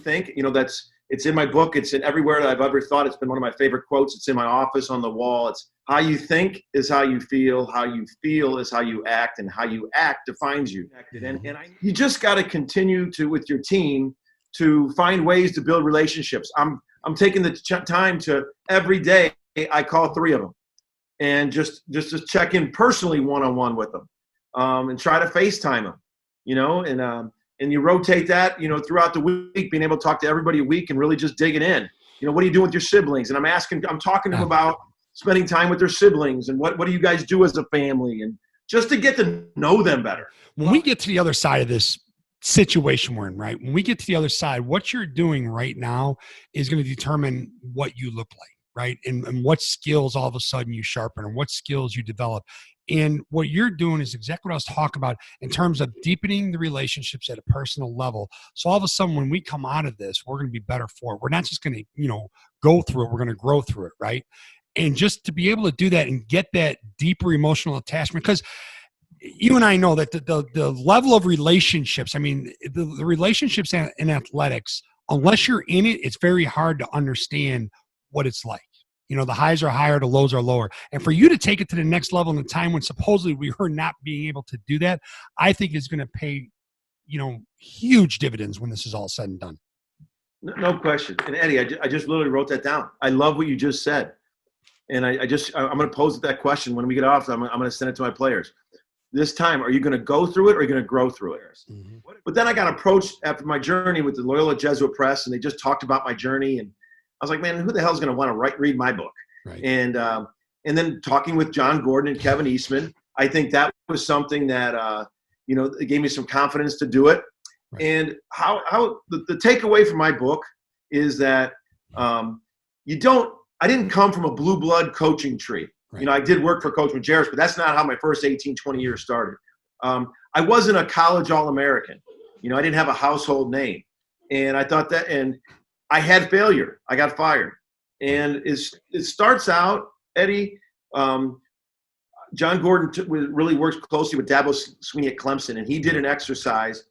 think? It's in my book. It's in everywhere that I've ever thought. It's been one of my favorite quotes. It's in my office on the wall. It's how you think is how you feel is how you act, and how you act defines you. You just got to continue to, with your team, to find ways to build relationships. I'm taking the time to every day I call 3 of them and just to check in personally one-on-one with them, and try to FaceTime them, and you rotate that, throughout the week, being able to talk to everybody a week and really just digging in. What are you doing with your siblings? And I'm talking to them about spending time with their siblings and what do you guys do as a family, and just to get to know them better. When we get to the other side of this situation we're in, right? When we get to the other side, what you're doing right now is going to determine what you look like, right? And what skills all of a sudden you sharpen, and what skills you develop. And what you're doing is exactly what I was talking about in terms of deepening the relationships at a personal level. So all of a sudden, when we come out of this, we're going to be better for it. We're not just going to, go through it. We're going to grow through it, right? And just to be able to do that and get that deeper emotional attachment, because you and I know that the level of relationships, the relationships in athletics, unless you're in it, it's very hard to understand what it's like. The highs are higher, the lows are lower. And for you to take it to the next level in a time when supposedly we were not being able to do that, I think is going to pay, huge dividends when this is all said and done. No question. And Eddie, I just literally wrote that down. I love what you just said. And I'm going to pose that question when we get off. I'm going to send it to my players. This time, are you going to go through it, or are you going to grow through it? Mm-hmm. But then I got approached after my journey with the Loyola Jesuit Press, and they just talked about my journey. And I was like, man, who the hell is going to want to read my book? Right. And then talking with John Gordon and Kevin Eastman, I think that was something that, it gave me some confidence to do it. Right. And how the takeaway from my book is that I didn't come from a blue blood coaching tree. Right. I did work for Coach Majerus, but that's not how my first 18, 20 years started. I wasn't a college All-American. I didn't have a household name. And I thought that, and I had failure. I got fired. And it starts out, Eddie, John Gordon really works closely with Dabo Sweeney at Clemson, and he did an exercise